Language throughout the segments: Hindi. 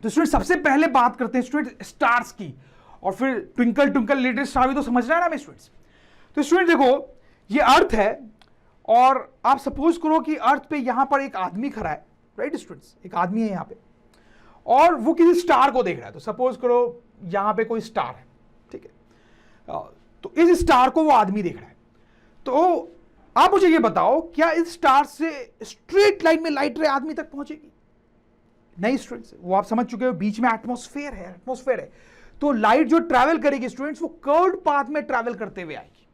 तो स्टूडेंट सबसे पहले बात करते हैं स्टूडेंट स्टार्स की, और फिर ट्विंकल ट्विंकल लिटिल स्टार भी तो समझना है ना हमें स्टूडेंट्स। तो स्टूडेंट देखो, ये अर्थ है और आप सपोज करो कि अर्थ पे यहां पर एक आदमी खड़ा है, राइट स्टूडेंट्स, एक आदमी है यहां पे और वो किसी स्टार को देख रहा है। तो सपोज करो यहां पे कोई स्टार है, ठीक है, तो इस स्टार को वो आदमी देख रहा है। तो आप मुझे ये बताओ, क्या इस स्टार से स्ट्रेट लाइन में लाइट रे आदमी तक पहुंचेगी? नहीं स्टूडेंट्स, वो आप समझ चुके हो, बीच में एटमॉस्फेयर है, तो लाइट जो ट्रैवल करेगी स्टूडेंट्स, वो कर्व्ड पाथ में ट्रैवल करते हुए आएगी।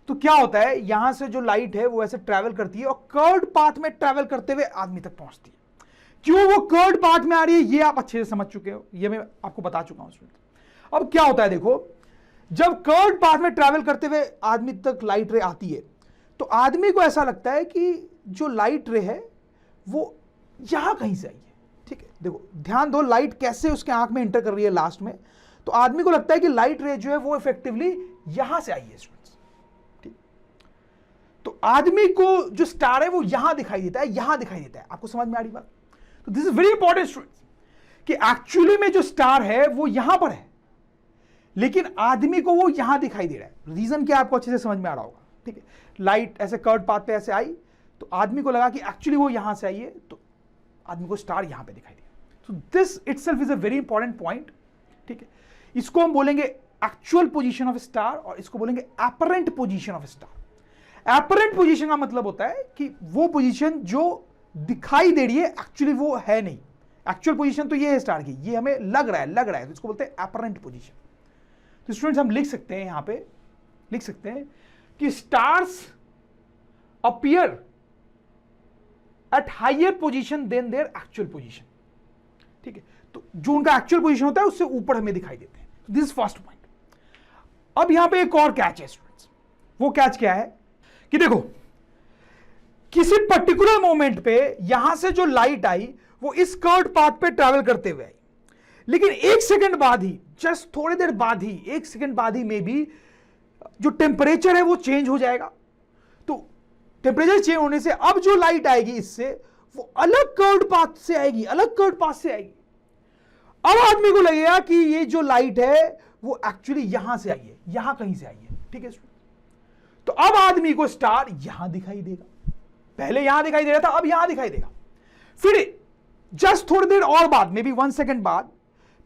तो क्या होता है, यहां से जो लाइट है वो ऐसे ट्रैवल करती है और कर्व्ड पाथ में ट्रैवल करते हुए आदमी तक पहुंचती है। क्यों वो कर्व्ड पाथ में आ रही है, ये आप अच्छे से समझ चुके हो, ये मैं आपको बता चुका हूं स्टूडेंट। अब क्या होता है देखो, जब कर्व्ड पाथ में ट्रैवल करते हुए आदमी तक लाइट रे आती है, तो आदमी को ऐसा लगता है कि जो लाइट रे है वो यहां कहीं से आई है। ठीक है, देखो ध्यान दो, लाइट कैसे उसके आंख में एंटर कर रही है लास्ट में। तो आदमी को लगता है कि लाइट रे जो है वो इफेक्टिवली यहां से आई है स्टूडेंट्स। ठीक, तो आदमी को जो स्टार है वो यहां दिखाई देता है, यहां दिखाई देता है। आपको समझ में आ रही बात? तो this is very important students, कि एक्चुअली में जो स्टार है वो यहां पर है, लेकिन आदमी को वो यहां दिखाई दे रहा है। रीजन क्या आपको अच्छे से समझ में आ रहा होगा। ठीक है, लाइट ऐसे कर्व पाथ पे ऐसे आई, तो आदमी को लगा कि एक्चुअली वो यहां से आई है, तो आदमी को स्टार यहां पे दिखाई दिया। तो this itself is a very important point. ठीक है, इसको हम बोलेंगे एक्चुअल पोजीशन ऑफ स्टार और इसको बोलेंगे apparent position of star. Apparent position का मतलब होता है कि वो पोजीशन जो दिखाई दे रही है एक्चुअली वो है नहीं। एक्चुअल पोजीशन तो ये है स्टार की, ये हमें लग रहा है, तो इसको बोलते हैं एपरेंट पोजीशन। तो स्टूडेंट्स हम लिख सकते हैं, यहां पे लिख सकते हैं कि stars appear at higher position then their actual position. ठीक है, तो जो उनका एक्चुअल पोजीशन होता है उससे ऊपर हमें दिखाई देते हैं। This is first point. अब यहां पे एक और कैच है स्टूडेंट्स। वो कैच क्या है कि देखो, किसी पर्टिकुलर मोमेंट पे यहां से जो लाइट आई वो इस कर्व्ड पाथ पे ट्रैवल करते हुए आई, लेकिन एक सेकंड बाद ही, जस्ट थोड़ी देर बाद ही, एक सेकंड बाद ही में भी जो टेम्परेचर है वो चेंज हो जाएगा। तो टेम्परेचर चेंज होने से अब जो लाइट आएगी इससे वो अलग कर्व्ड पाथ से आएगी, अलग कर्व्ड पाथ से आएगी। अब आदमी को लगेगा कि ये जो लाइट है वो एक्चुअली यहां से आई है, यहां कहीं से आई है। ठीक है, तो अब आदमी को स्टार यहां दिखाई देगा। पहले यहां दिखाई दे रहा था, अब यहां दिखाई देगा। फिर जस्ट थोड़ी देर और बाद, मे बी 1 सेकेंड बाद,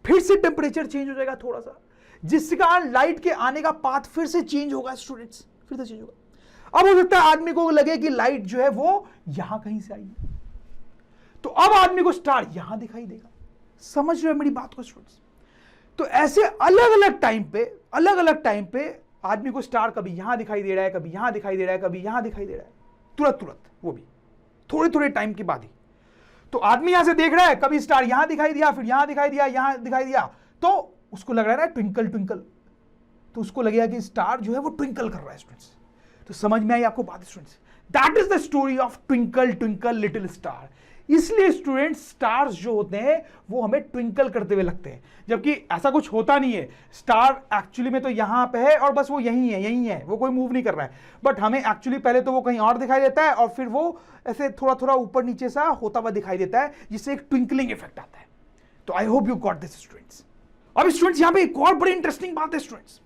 फिर से टेम्परेचर चेंज हो जाएगा थोड़ा सा, जिसके कारण लाइट के आने का पाथ फिर से चेंज होगा स्टूडेंट्स, फिर से चेंज होगा। अब हो सकता है आदमी को लगे कि लाइट जो है वो यहां कहीं से आई है, तो अब आदमी को स्टार यहां दिखाई देगा। समझ रहे हो मेरी बात को स्टूडेंट्स? तो ऐसे अलग अलग टाइम पे आदमी को स्टार कभी यहां दिखाई दे रहा है, कभी यहां दिखाई दे रहा है, कभी यहां दिखाई दे रहा है, तुरंत, वो भी थोड़े टाइम के बाद ही। तो आदमी यहां से देख रहा है, कभी स्टार यहां दिखाई दिया, फिर यहां दिखाई दिया, यहां दिखाई दिया, तो उसको लग रहा है ना ट्विंकल ट्विंकल, तो उसको लगेगा कि स्टार जो है वो ट्विंकल कर रहा है स्टूडेंट्स। तो समझ में आई आपको बात students? That is the story of twinkle twinkle little star. इसलिए स्टूडेंट्स स्टार्स जो होते हैं वो हमें ट्विंकल करते हुए लगते हैं, जबकि ऐसा कुछ होता नहीं है। स्टार एक्चुअली में तो यहां पे है और बस वो यही है, वो कोई मूव नहीं कर रहा है। बट हमें एक्चुअली पहले तो वो कहीं और दिखाई देता है और फिर वो ऐसे थोड़ा ऊपर नीचे सा होता हुआ दिखाई देता है, जिससे एक ट्विंकलिंग इफेक्ट आता है। तो I hope you got this students. अब स्टूडेंट्स यहां पे एक और बड़ी इंटरेस्टिंग बात है स्टूडेंट्स।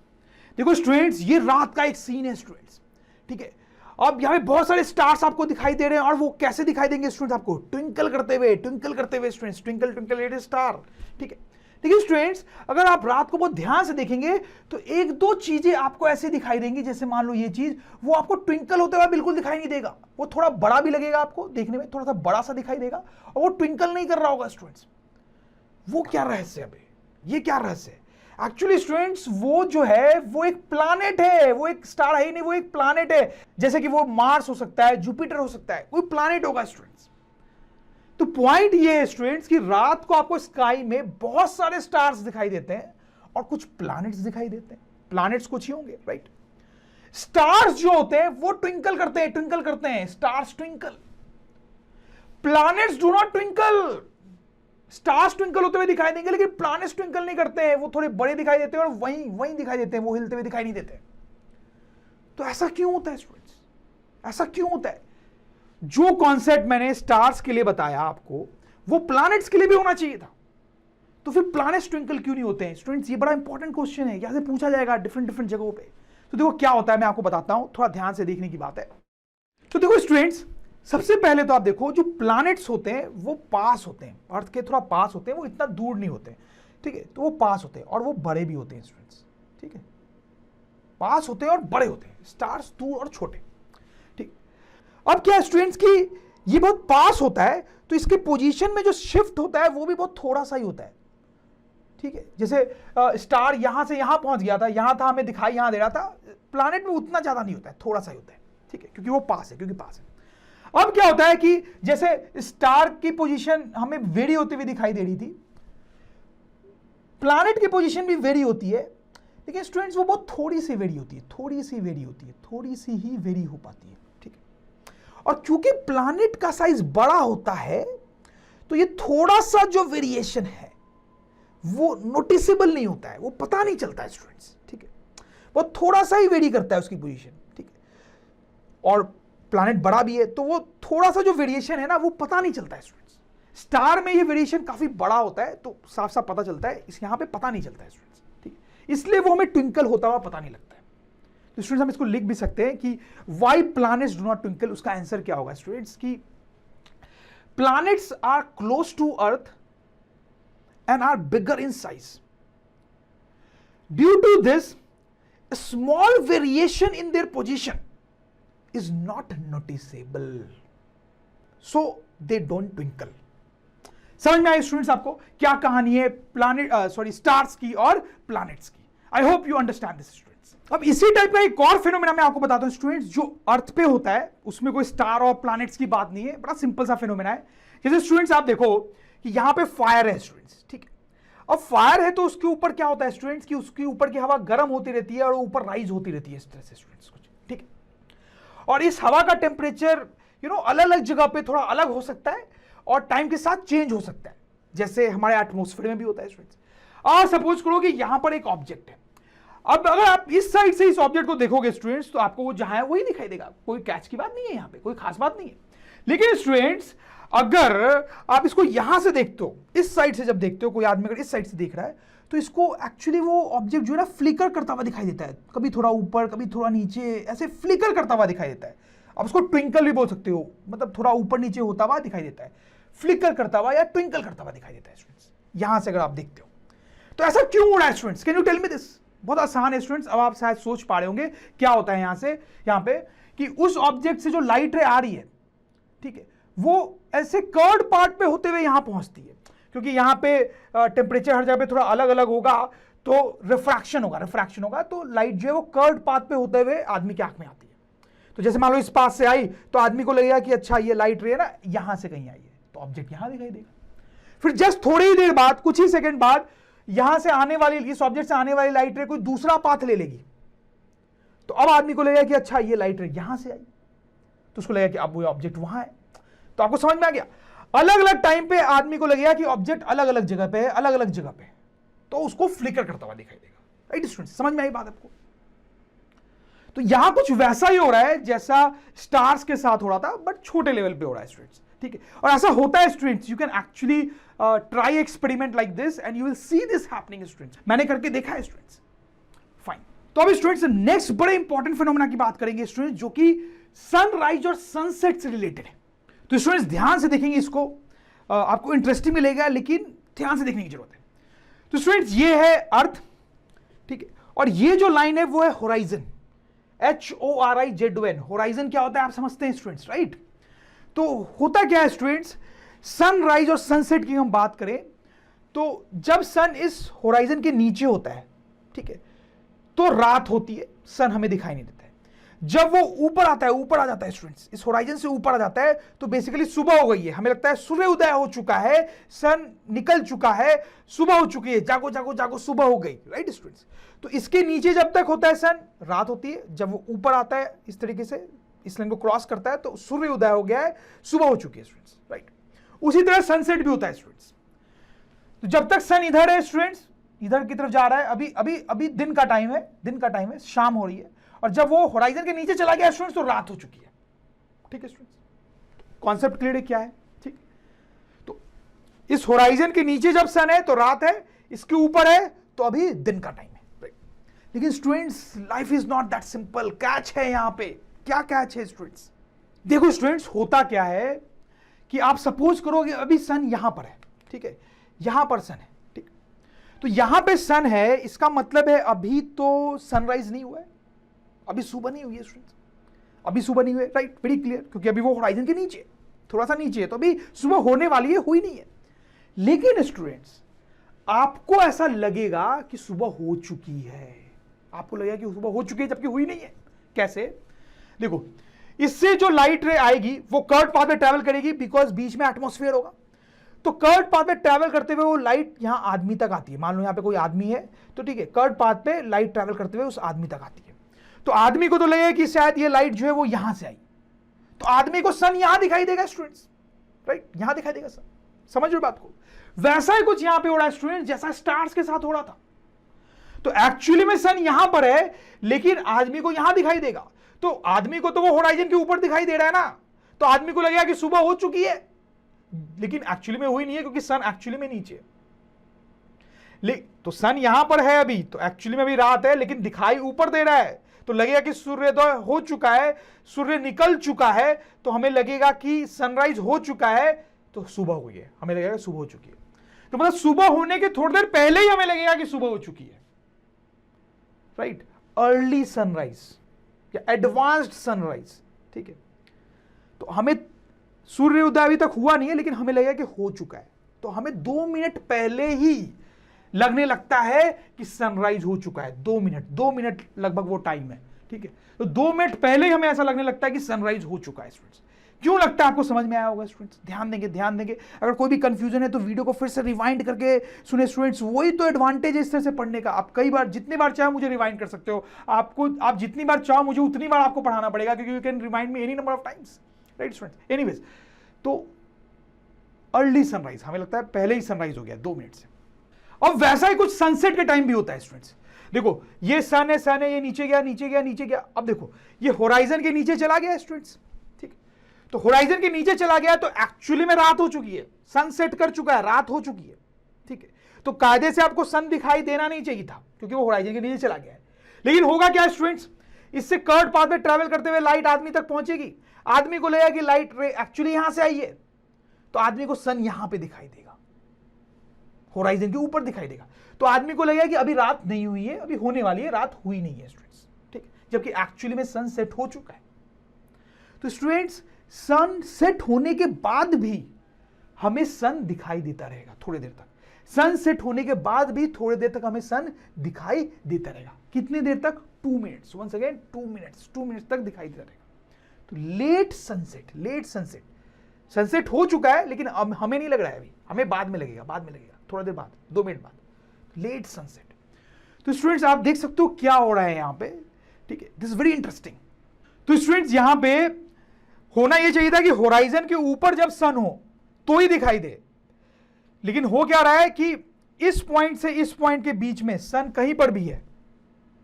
देखो स्टूडेंट्स, ये रात का एक सीन है स्टूडेंट्स। ठीक है, अब यहां पे बहुत सारे स्टार्स आपको दिखाई दे रहे हैं और वो कैसे दिखाई देंगे स्टूडेंट्स आपको? ट्विंकल करते हुए students, twinkle twinkle little star. ठीक है, देखिए स्टूडेंट्स, अगर आप रात को बहुत ध्यान से देखेंगे तो एक दो चीजें आपको ऐसे दिखाई देंगी, जैसे मान लो ये चीज, वो आपको ट्विंकल होते हुए बिल्कुल दिखाई नहीं देगा, वो थोड़ा बड़ा भी लगेगा आपको देखने में, थोड़ा सा बड़ा सा दिखाई देगा और वो ट्विंकल नहीं कर रहा होगा स्टूडेंट्स। वो क्या रहस्य है? ये क्या रहस्य है? एक्चुअली स्टूडेंट्स वो जो है वो एक प्लैनेट है, वो एक स्टार है ही नहीं, वो एक प्लैनेट है। जैसे कि वो मार्स हो सकता है, जुपिटर हो सकता है, कोई प्लैनेट होगा स्टूडेंट्स। तो पॉइंट ये है स्टूडेंट्स कि रात को आपको स्काई में बहुत सारे स्टार्स दिखाई देते हैं और कुछ प्लैनेट्स दिखाई देते हैं। प्लैनेट्स कुछ ही होंगे, राइट? स्टार्स जो होते हैं वो ट्विंकल करते हैं, stars twinkle, planets do not twinkle. Stars twinkle होते हुए दिखाई देंगे लेकिन प्लैनेट्स ट्विंकल नहीं करते हैं, वो थोड़े बड़े दिखाई देते हैं और वहीं दिखाई देते हैं, वो हिलते हुए दिखाई नहीं देते। तो ऐसा क्यों होता है स्टूडेंट्स? ऐसा क्यों होता है? जो कॉन्सेप्ट मैंने स्टार्स के लिए बताया आपको, वो प्लैनेट्स के लिए भी होना चाहिए था। तो फिर प्लैनेट्स ट्विंकल क्यों नहीं होते हैं स्टूडेंट्स? ये बड़ा इंपॉर्टेंट क्वेश्चन है, यहाँ से पूछा जाएगा डिफरेंट डिफरेंट जगहों पे। तो देखो क्या होता है, मैं आपको बताता हूं, थोड़ा ध्यान से देखने की बात है। तो देखो स्टूडेंट्स, सबसे पहले तो आप देखो जो प्लैनेट्स होते हैं वो पास होते हैं, अर्थ के थोड़ा पास होते हैं, वो इतना दूर नहीं होते, ठीक है? तो वो पास होते हैं और वो बड़े भी होते हैं स्टूडेंट्स, ठीक है? पास होते हैं और बड़े होते हैं, स्टार्स दूर और छोटे, ठीक। अब क्या है स्टूडेंट्स की ये बहुत पास होता है, तो इसके पोजीशन में जो शिफ्ट होता है वो भी बहुत थोड़ा सा ही होता है, ठीक है? जैसे स्टार यहां से यहां पहुंच गया था, यहां था, हमें दिखाई यहां दे रहा था, प्लैनेट में उतना ज्यादा नहीं होता है, थोड़ा सा ही होता है, ठीक है? क्योंकि वो पास है, क्योंकि पास है। अब क्या होता है कि जैसे स्टार की पोजीशन हमें वेरी होती हुई दिखाई दे रही थी, प्लैनेट की पोजीशन भी वेरी होती है, लेकिन स्टूडेंट्स वो बहुत थोड़ी सी वेरी होती है, थोड़ी सी वेरी होती है, थोड़ी सी ही वेरी हो पाती है, ठीक है? और क्योंकि प्लैनेट का साइज बड़ा होता है, तो ये थोड़ा सा जो वेरिएशन है वो नोटिसेबल नहीं होता है, वो पता नहीं चलता है स्टूडेंट्स, ठीक है? वो थोड़ा सा ही वेरी करता है उसकी पोजीशन, ठीक है? और प्लैनेट बड़ा भी है, तो वो थोड़ा सा जो वेरिएशन है ना वो पता नहीं चलता है स्टूडेंट्स। स्टार में ये वेरिएशन काफी बड़ा होता है, तो साफ साफ पता चलता है, इस यहां पे पता नहीं चलता है स्टूडेंट्स, ठीक है? इसलिए वो हमें ट्विंकल होता हुआ पता नहीं लगता है। तो स्टूडेंट्स हम इसको लिख भी सकते हैं कि why planets do not twinkle. उसका आंसर क्या होगा स्टूडेंट्स की planets are close to earth and are bigger in size. Due to this, a small variation in their position is not noticeable, so they don't twinkle. समझ में आई स्टूडेंट्स आपको क्या कहानी है प्लैनेट स्टार्स की और प्लैनेट्स की? I hope you understand this students. अब इसी टाइप का एक और फिनोमेना मैं आपको बताता हूं स्टूडेंट्स, जो अर्थ पे होता है, उसमें कोई स्टार और प्लैनेट्स की बात नहीं है, बड़ा सिंपल सा फिनोमेना है। जैसे स्टूडेंट्स आप देखो कि यहां पे फायर है स्टूडेंट्स, ठीक है? अब फायर है तो उसके ऊपर क्या होता है स्टूडेंट्स कि उसके ऊपर की हवा गर्म होती रहती है और ऊपर राइज होती रहती है इस तरह से स्टूडेंट्स कुछ, ठीक है? और इस हवा का टेम्परेचर अलग अलग जगह पे थोड़ा अलग हो सकता है और टाइम के साथ चेंज हो सकता है, जैसे हमारे एटमॉस्फेयर में भी होता है स्टूडेंट्स। और सपोज करो कि यहां पर एक ऑब्जेक्ट है, अब अगर आप इस साइड से इस ऑब्जेक्ट को देखोगे स्टूडेंट्स, तो आपको वो जहां है वही दिखाई देगा, कोई कैच की बात नहीं है, यहां पे कोई खास बात नहीं है। लेकिन स्टूडेंट्स अगर आप इसको यहां से देखते हो, इस साइड से जब देखते हो, कोई आदमी अगर इस साइड से देख रहा है, तो इसको एक्चुअली वो ऑब्जेक्ट जो है ना फ्लिकर करता हुआ दिखाई देता है, कभी थोड़ा ऊपर कभी थोड़ा नीचे, ऐसे फ्लिकर करता हुआ दिखाई देता है। आप उसको ट्विंकल भी बोल सकते हो, मतलब थोड़ा ऊपर नीचे होता हुआ दिखाई देता है, फ्लिकर करता हुआ या ट्विंकल करता हुआ दिखाई देता है स्टूडेंट्स, यहां से अगर आप देखते हो। तो ऐसा क्यों हो रहा है students? Can you tell me this? बहुत आसान है स्टूडेंट्स, अब आप शायद सोच पा रहे होंगे क्या होता है यहां पे कि उस ऑब्जेक्ट से जो लाइट रे आ रही है, ठीक है, वो ऐसे कर्ड पार्ट पे होते हुए यहां पहुंचती है, क्योंकि यहां पे टेम्परेचर हर जगह पे थोड़ा अलग अलग होगा, तो रिफ्रैक्शन होगा, तो लाइट जो है वो कर्ड पाथ पे होते हुए आदमी की आंख में आती है। तो जैसे मान लो इस पास से आई, तो आदमी को लगेगा कि अच्छा ये लाइट रे है ना यहां से कहीं आई है, तो ऑब्जेक्ट यहां दिखाई देगा। फिर जस्ट थोड़ी ही देर बाद, कुछ ही सेकंड बाद, यहां से आने वाली, इस ऑब्जेक्ट से आने वाली लाइट रे कोई दूसरा पाथ ले लेगी, तो अब आदमी को लगेगा कि अच्छा ये लाइट रे यहां से आई, तो उसको लगेगा कि अब वो ऑब्जेक्ट वहां है। तो आपको समझ में आ गया? अलग अलग टाइम पे आदमी को लगेगा कि ऑब्जेक्ट अलग अलग जगह पे है, अलग अलग जगह पे, तो उसको फ्लिकर करता हुआ दिखाई देगा। राइट स्टूडेंट्स, समझ में आई बात आपको? तो यहां कुछ वैसा ही हो रहा है जैसा स्टार्स के साथ हो रहा था, बट छोटे लेवल पे हो रहा है स्टूडेंट्स, ठीक है? और ऐसा होता है students, you can actually try experiment like this and you will see this happening students. मैंने करके देखा है स्टूडेंट्स। फाइन, तो अभी स्टूडेंट्स नेक्स्ट बड़े इंपॉर्टेंट फिनोमेना की बात करेंगे स्टूडेंट्स, जो कि सनराइज और सनसेट से रिलेटेड है। तो स्टूडेंट्स ध्यान से देखेंगे इसको, आपको इंटरेस्टिंग मिलेगा, लेकिन ध्यान से देखने की जरूरत है। तो स्टूडेंट्स ये है अर्थ, ठीक है, और ये जो लाइन है वो है होराइजन, HORIZON। होराइजन क्या होता है आप समझते हैं स्टूडेंट्स, राइट? तो होता क्या है स्टूडेंट्स, सनराइज और सनसेट की हम बात करें, तो जब सन इस होराइजन के नीचे होता है, ठीक है, तो रात होती है, सन हमें दिखाई नहीं देता है। जब वो ऊपर आता है, ऊपर आ जाता है स्टूडेंट्स, इस होराइजन से ऊपर आ जाता है, तो बेसिकली सुबह हो गई है, हमें लगता है सूर्य उदय हो चुका है, सन निकल चुका है, सुबह हो चुकी है, जागो जागो जागो, सुबह हो गई, राइट स्टूडेंट्स? तो इसके नीचे जब तक होता है सन, रात होती है। जब वो ऊपर आता है इस तरीके से, इस लाइन को क्रॉस करता है, तो सूर्य उदय हो गया है, सुबह हो चुकी है स्टूडेंट्स, राइट? उसी तरह सनसेट भी होता है स्टूडेंट्स। तो जब तक सन इधर है स्टूडेंट्स, इधर की तरफ जा रहा है, अभी अभी अभी दिन का टाइम है, शाम हो रही है, और जब वो होराइजन के नीचे चला गया स्टूडेंट्स, तो रात हो चुकी है, ठीक है स्टूडेंट्स? कॉन्सेप्ट क्लियर है क्या है, ठीक? तो इस होराइजन के नीचे जब सन है तो रात है, इसके ऊपर है तो अभी दिन का टाइम है। लेकिन students life is not that simple. Catch है यहां पे। क्या कैच है स्टूडेंट्स? देखो स्टूडेंट्स, होता क्या है कि आप सपोज करोगे अभी सन यहां पर है, ठीक है, यहां पर सन है, ठीक, तो यहां पे सन है, इसका मतलब है अभी तो सनराइज नहीं हुआ है, अभी सुबह नहीं हुई है स्टूडेंट्स, अभी सुबह नहीं हुई है, राइट, वेरी क्लियर, क्योंकि अभी वो होराइजन के नीचे, थोड़ा सा नीचे है, तो अभी सुबह होने वाली है, हुई नहीं है। लेकिन स्टूडेंट्स आपको ऐसा लगेगा कि सुबह हो चुकी है, आपको लगेगा कि सुबह हो चुकी है जबकि हुई नहीं है। कैसे? देखो, इससे जो लाइट रे आएगी वो कर्व पाथ में ट्रैवल करेगी, बिकॉज बीच में एटमॉस्फेयर होगा, तो कर्व पाथ में ट्रैवल करते हुए वो लाइट यहां आदमी तक आती है। मान लो यहां पे कोई आदमी है, तो ठीक है, कर्व पाथ पे लाइट ट्रैवल करते हुए उस आदमी तक आती है, तो आदमी को तो लगेगा कि शायद ये लाइट जो है वो यहां से आई, तो आदमी को सन यहां दिखाई देगा स्टूडेंट्स, राइट, यहां दिखाई देगा सन। समझ रहे हो बात को? वैसा ही कुछ यहां पे हो रहा है स्टूडेंट, जैसा स्टार्स के साथ हो रहा था। तो एक्चुअली में सन यहां पर है, लेकिन आदमी को यहां दिखाई देगा, तो आदमी को तो वो होराइजन के ऊपर दिखाई दे रहा है ना, तो आदमी को लगेगा कि सुबह हो चुकी है, लेकिन एक्चुअली में हुई नहीं है, क्योंकि सन एक्चुअली में नीचे है। तो सन यहां पर है अभी, तो एक्चुअली में अभी रात है, लेकिन दिखाई ऊपर दे रहा है, तो लगेगा कि सूर्योदय हो चुका है, सूर्य निकल चुका है, तो हमें लगेगा कि सनराइज हो चुका है, तो सुबह हुई है, हमें लगेगा सुबह हो चुकी है। तो मतलब सुबह होने के थोड़ी देर पहले ही हमें लगेगा कि सुबह हो चुकी है, राइट, अर्ली सनराइज या एडवांस्ड सनराइज, ठीक है। तो हमें सूर्योदय अभी तक हुआ नहीं है, लेकिन हमें लगेगा कि हो चुका है, तो हमें 2 मिनट पहले ही लगने लगता है कि सनराइज हो चुका है। 2 मिनट लगभग वो टाइम है, ठीक है, तो 2 मिनट पहले ही हमें ऐसा लगने लगता है कि सनराइज हो चुका है स्टूडेंट्स। क्यों लगता है? आपको समझ में आया होगा स्टूडेंट्स, ध्यान देंगे। अगर कोई भी कंफ्यूजन है तो वीडियो को फिर से रिवाइंड करके सुने स्टूडेंट्स, वही तो एडवांटेज है इस तरह से पढ़ने का। आप कई बार, जितनी बार चाहे मुझे रिवाइंड कर सकते हो, आप जितनी बार चाहो मुझे उतनी बार आपको पढ़ाना पड़ेगा, क्योंकि you can remind me any number of times, right students. Anyways, तो अर्ली सनराइज, हमें लगता है पहले ही सनराइज हो गया 2 मिनट से। अब वैसा ही कुछ सनसेट के टाइम भी होता है स्टूडेंट्स। देखो, ये सन है, ये नीचे गया। अब देखो, ये होराइजन के नीचे चला गया स्टूडेंट्स, ठीक, तो होराइजन के नीचे चला गया, तो एक्चुअली में रात हो चुकी है, सन सेट कर चुका है, रात हो चुकी है, ठीक है। तो कायदे से आपको सन दिखाई देना नहीं चाहिए था, क्योंकि वो होराइजन के नीचे चला गया है। लेकिन होगा क्या स्टूडेंट्स, इससे कर्व पाथ में ट्रैवल करते हुए लाइट आदमी तक पहुंचेगी, आदमी को लगेगा कि लाइट रे एक्चुअली यहां से आई है, तो आदमी को सन यहां पे दिखाई देगा, होराइजन के ऊपर दिखाई देगा, तो आदमी को लगेगा कि अभी रात नहीं हुई है, अभी होने वाली है, रात हुई नहीं है स्टूडेंट्स, ठीक, जबकि एक्चुअली में सन सेट हो चुका है। तो स्टूडेंट्स, सन सेट होने के बाद भी हमें सन दिखाई देता रहेगा थोड़ी देर तक। सन सेट होने के बाद भी थोड़ी देर तक हमें सन दिखाई देता रहेगा। कितनी देर तक? 2 मिनट्स, वंस अगेन 2 मिनट्स तक दिखाई देता रहेगा। तो लेट सनसेट, सनसेट हो चुका है, लेकिन हमें नहीं लग रहा है अभी, हमें बाद में लगेगा, थोड़ा देर बाद, 2 मिनट बाद, लेट सनसेट। तो स्टूडेंट्स आप देख सकते हो क्या हो रहा है यहां पे, ठीक है, दिस इज वेरी इंटरेस्टिंग। तो स्टूडेंट्स यहां पे होना यह चाहिए था कि होराइजन के ऊपर जब सन हो तो ही दिखाई दे, लेकिन हो क्या रहा है कि इस पॉइंट से इस पॉइंट के बीच में सन कहीं पर भी है,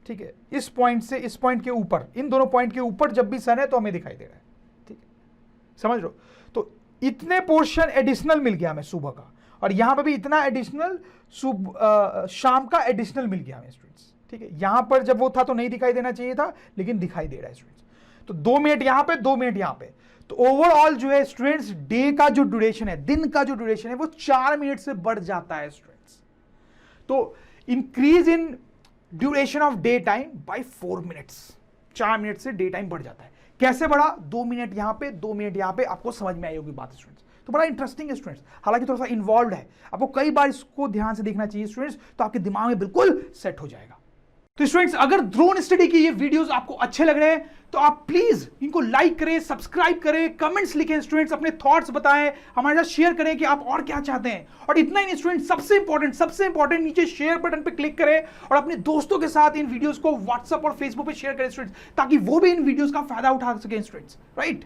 ठीक है, इस पॉइंट से इस पॉइंट के ऊपर, इन दोनों पॉइंट के ऊपर जब भी सन है तो हमें दिखाई दे रहा है, ठीक है, समझ लो। तो इतने पोर्शन एडिशनल मिल गया हमें सुबह का, और यहां पे भी इतना एडिशनल शाम का एडिशनल मिल गया हमें स्टूडेंट्स, ठीक है। यहां पर जब वो था तो नहीं दिखाई देना चाहिए था, लेकिन दिखाई दे रहा है स्टूडेंट्स। तो 2 मिनट यहां पे, 2 मिनट यहां पे, तो ओवरऑल जो है स्टूडेंट्स, डे का जो ड्यूरेशन है, दिन का जो ड्यूरेशन है, वो 4 मिनट से बढ़ जाता है स्टूडेंट्स। तो increase in duration of day time by 4 minutes, 4 minute से डे टाइम बढ़ जाता है। कैसे बढ़ा? 2 मिनट यहां पे, 2 मिनट यहां पे। आपको समझ में आई होगी बात स्टूडेंट्स। तो बड़ा इंटरेस्टिंग है स्टूडेंट्स, हालांकि थोड़ा सा इन्वॉल्व है, आपको कई बार इसको ध्यान से देखना चाहिए स्टूडेंट्स, तो आपके दिमाग में बिल्कुल सेट हो जाएगा। तो स्टूडेंट्स, अगर ड्रोन स्टडी की ये वीडियोस आपको अच्छे लग रहे हैं तो आप प्लीज इनको लाइक करें, सब्सक्राइब करें, कमेंट्स लिखें स्टूडेंट्स, अपने थॉट्स बताएं, हमारे साथ शेयर करें कि आप और क्या चाहते हैं। और इतना ही नहीं स्टूडेंट्स, सबसे इंपॉर्टेंट नीचे शेयर बटन पे क्लिक करें और अपने दोस्तों के साथ इन वीडियोस को व्हाट्सएप और फेसबुक पे शेयर करें स्टूडेंट्स, ताकि वो भी इन वीडियोस का फायदा उठा सकें स्टूडेंट्स, राइट।